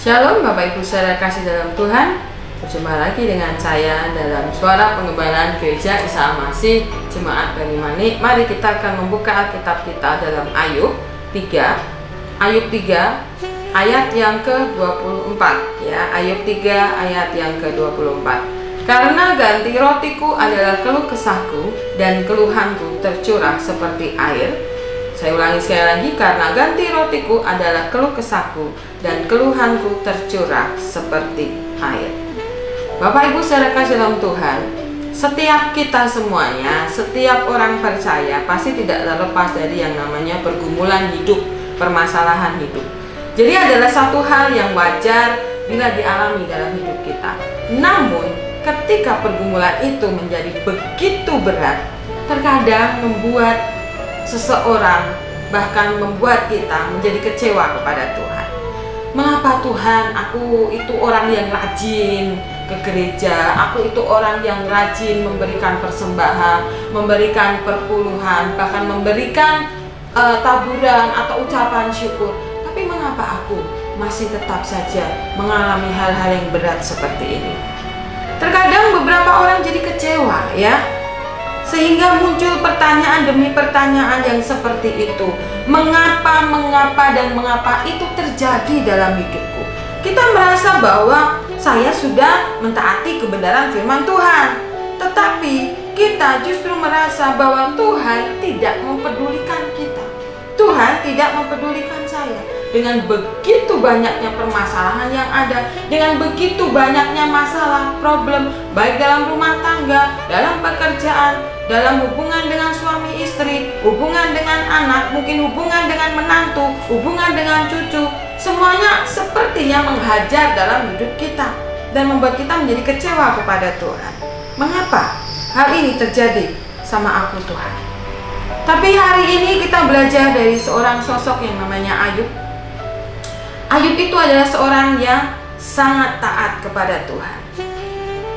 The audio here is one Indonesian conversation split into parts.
Shalom Bapak Ibu saudara kasih dalam Tuhan. Berjumpa lagi dengan saya dalam Suara Pengembalaan Gereja Isa Al-Masih Jemaat Banyumani. Mari kita akan membuka Alkitab kita dalam Ayub 3 ayat yang ke-24 ya. Ayub 3 ayat yang ke-24. Karena ganti rotiku adalah keluh kesahku dan keluhanku tercurah seperti air. Saya ulangi sekali lagi, karena ganti rotiku adalah keluh kesahku dan keluhanku tercurah seperti air. Bapak Ibu saudara kasih dalam Tuhan, setiap kita semuanya, setiap orang percaya pasti tidak terlepas dari yang namanya pergumulan hidup, permasalahan hidup. Jadi adalah satu hal yang wajar bila dialami dalam hidup kita. Namun ketika pergumulan itu menjadi begitu berat, terkadang membuat seseorang, bahkan membuat kita menjadi kecewa kepada Tuhan. Mengapa Tuhan, aku itu orang yang rajin ke gereja, aku itu orang yang rajin memberikan persembahan, memberikan perpuluhan, bahkan memberikan taburan atau ucapan syukur, tapi mengapa aku masih tetap saja mengalami hal-hal yang berat seperti ini? Terkadang beberapa orang jadi kecewa ya, sehingga muncul pertanyaan demi pertanyaan yang seperti itu. Mengapa itu terjadi dalam hidupku? Kita merasa bahwa saya sudah mentaati kebenaran firman Tuhan, tetapi kita justru merasa bahwa Tuhan tidak mempedulikan kita. Tuhan tidak mempedulikan saya. Dengan begitu banyaknya permasalahan yang ada, dengan begitu banyaknya masalah, problem, baik dalam rumah tangga, dalam pekerjaan, dalam hubungan dengan suami istri, hubungan dengan anak, mungkin hubungan dengan menantu, hubungan dengan cucu, semuanya sepertinya menghajar dalam hidup kita dan membuat kita menjadi kecewa kepada Tuhan. Mengapa hal ini terjadi sama aku Tuhan? Tapi hari ini kita belajar dari seorang sosok yang namanya Ayub. Ayub itu adalah seorang yang sangat taat kepada Tuhan.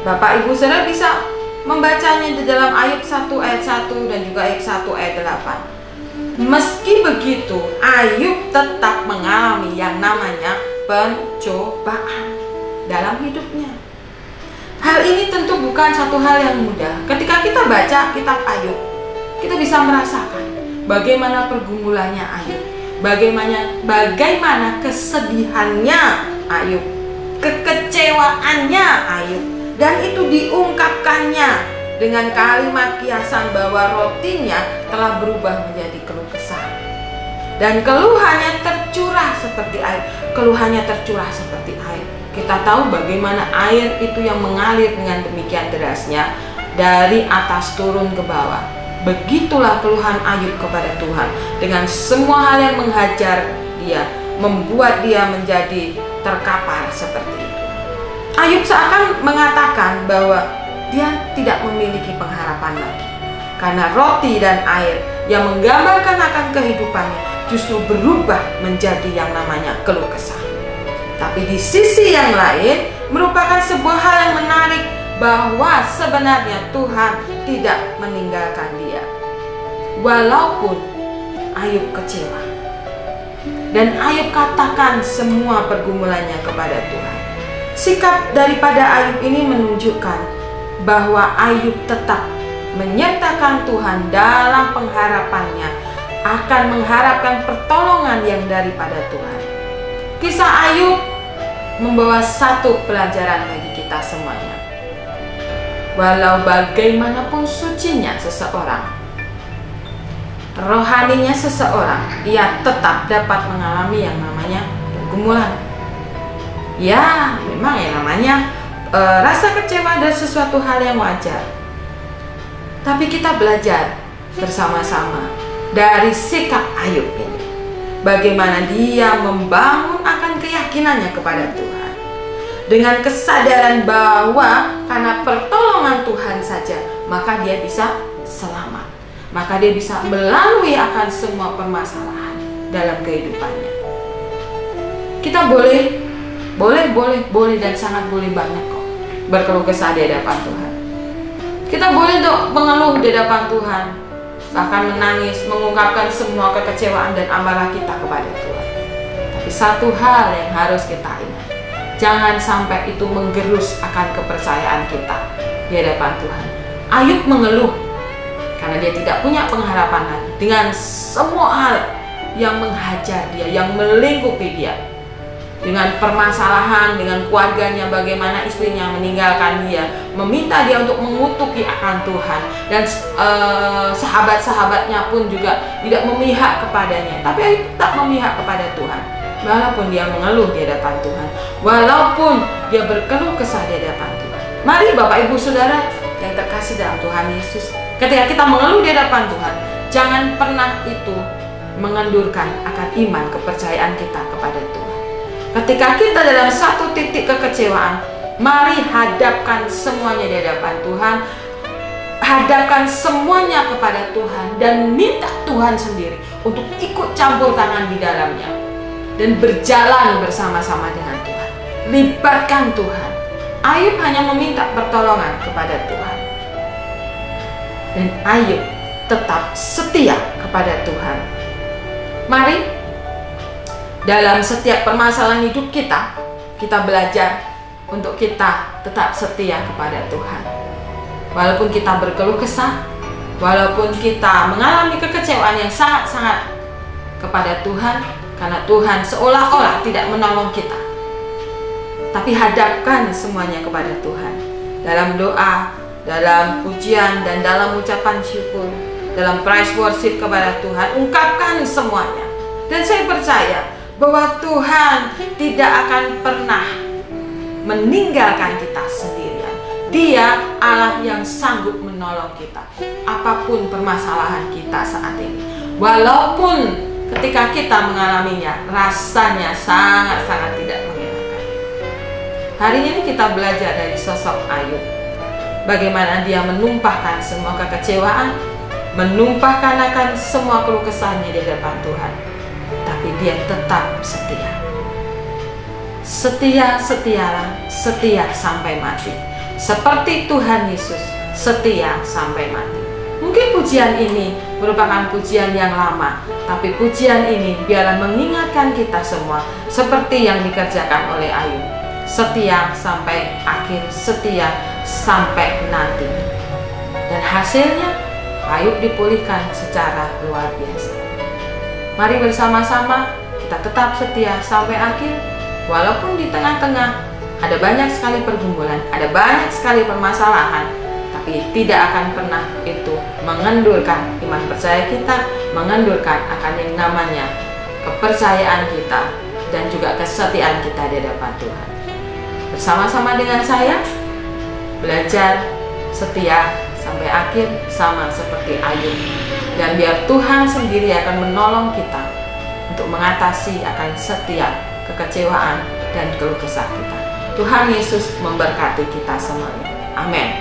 Bapak Ibu saudara bisa membacanya di dalam Ayub 1 ayat 1 dan juga Ayub 1 ayat 8. Meski begitu, Ayub tetap mengalami yang namanya pencobaan dalam hidupnya. Hal ini tentu bukan satu hal yang mudah. Ketika kita baca kitab Ayub, kita bisa merasakan bagaimana pergumulannya Ayub, bagaimana kesedihannya Ayub, kekecewaannya Ayub, dan itu diungkapkannya dengan kalimat kiasan bahwa rotinya telah berubah menjadi keluh kesah. Dan keluhannya tercurah seperti air. Keluhannya tercurah seperti air. Kita tahu bagaimana air itu yang mengalir dengan demikian derasnya dari atas turun ke bawah. Begitulah keluhan Ayub kepada Tuhan. Dengan semua hal yang menghajar dia, membuat dia menjadi terkapar seperti itu. Ayub seakan mengatakan bahwa dia tidak memiliki pengharapan lagi, karena roti dan air yang menggambarkan akan kehidupannya justru berubah menjadi yang namanya keluh kesah. Tapi di sisi yang lain merupakan sebuah hal yang menarik, bahwa sebenarnya Tuhan tidak meninggalkan dia. Walaupun Ayub kecewa dan Ayub katakan semua pergumulannya kepada Tuhan, sikap daripada Ayub ini menunjukkan bahwa Ayub tetap menyertakan Tuhan dalam pengharapannya, akan mengharapkan pertolongan yang daripada Tuhan. Kisah Ayub membawa satu pelajaran bagi kita semuanya. Walau bagaimanapun sucinya seseorang, rohaninya seseorang, ia tetap dapat mengalami yang namanya pergumulan. Ya, memang yang namanya rasa kecewa adalah sesuatu hal yang wajar. Tapi kita belajar bersama-sama dari sikap Ayub ini, bagaimana dia membangun akan keyakinannya kepada Tuhan, dengan kesadaran bahwa karena pertolongan Tuhan saja, maka dia bisa selamat, maka dia bisa melalui akan semua permasalahan dalam kehidupannya. Kita boleh dan sangat boleh banyak kok berkeluh kesah di hadapan Tuhan. Kita boleh dok mengeluh di hadapan Tuhan, bahkan menangis, mengungkapkan semua kekecewaan dan amarah kita kepada Tuhan. Tapi satu hal yang harus kita ingat, Jangan sampai itu menggerus akan kepercayaan kita di hadapan Tuhan. Ayub mengeluh karena dia tidak punya pengharapan lagi dengan semua hal yang menghajar dia, yang melingkupi dia. Dengan permasalahan, dengan keluarganya, bagaimana istrinya meninggalkan dia, meminta dia untuk mengutuki akan Tuhan. Dan sahabat-sahabatnya pun juga tidak memihak kepadanya. Tapi Ayub tetap memihak kepada Tuhan. Walaupun dia mengeluh di hadapan Tuhan, walaupun dia berkeluh kesah di hadapan Tuhan. Mari Bapak Ibu Saudara yang terkasih dalam Tuhan Yesus, ketika kita mengeluh di hadapan Tuhan, jangan pernah itu mengendurkan akan iman kepercayaan kita kepada Tuhan. Ketika kita dalam satu titik kekecewaan, mari hadapkan semuanya di hadapan Tuhan. Hadapkan semuanya kepada Tuhan dan minta Tuhan sendiri untuk ikut campur tangan di dalamnya dan berjalan bersama-sama dengan Tuhan. Libatkan Tuhan. Ayub hanya meminta pertolongan kepada Tuhan, dan Ayub tetap setia kepada Tuhan. Mari dalam setiap permasalahan hidup kita, kita belajar untuk kita tetap setia kepada Tuhan. Walaupun kita berkeluh kesah, walaupun kita mengalami kekecewaan yang sangat-sangat kepada Tuhan, karena Tuhan seolah-olah tidak menolong kita. Tapi hadapkan semuanya kepada Tuhan. Dalam doa, dalam pujian, dan dalam ucapan syukur, dalam praise worship kepada Tuhan, ungkapkan semuanya. Dan saya percaya bahwa Tuhan tidak akan pernah meninggalkan kita sendirian. Dia Allah yang sanggup menolong kita apapun permasalahan kita saat ini. Walaupun ketika kita mengalaminya rasanya sangat-sangat tidak mengenakan. Hari ini kita belajar dari sosok Ayub, bagaimana dia menumpahkan semua kekecewaan, menumpahkan akan semua keluh kesahnya di hadapan Tuhan. Tapi dia tetap setia. Setialah, setia sampai mati. Seperti Tuhan Yesus, setia sampai mati. Mungkin pujian ini merupakan pujian yang lama, tapi pujian ini biarlah mengingatkan kita semua seperti yang dikerjakan oleh Ayub. Setia sampai akhir, setia sampai nanti. Dan hasilnya Ayub dipulihkan secara luar biasa. Mari bersama-sama kita tetap setia sampai akhir, walaupun di tengah-tengah ada banyak sekali pergumulan, ada banyak sekali permasalahan, tapi tidak akan pernah itu mengendurkan iman percaya kita, mengendurkan akan yang namanya kepercayaan kita dan juga kesetiaan kita di hadapan Tuhan. Bersama-sama dengan saya belajar setia sampai akhir sama seperti Ayub. Dan biar Tuhan sendiri akan menolong kita untuk mengatasi akan setiap kekecewaan dan keluh kesah kita. Tuhan Yesus memberkati kita semuanya. Amin.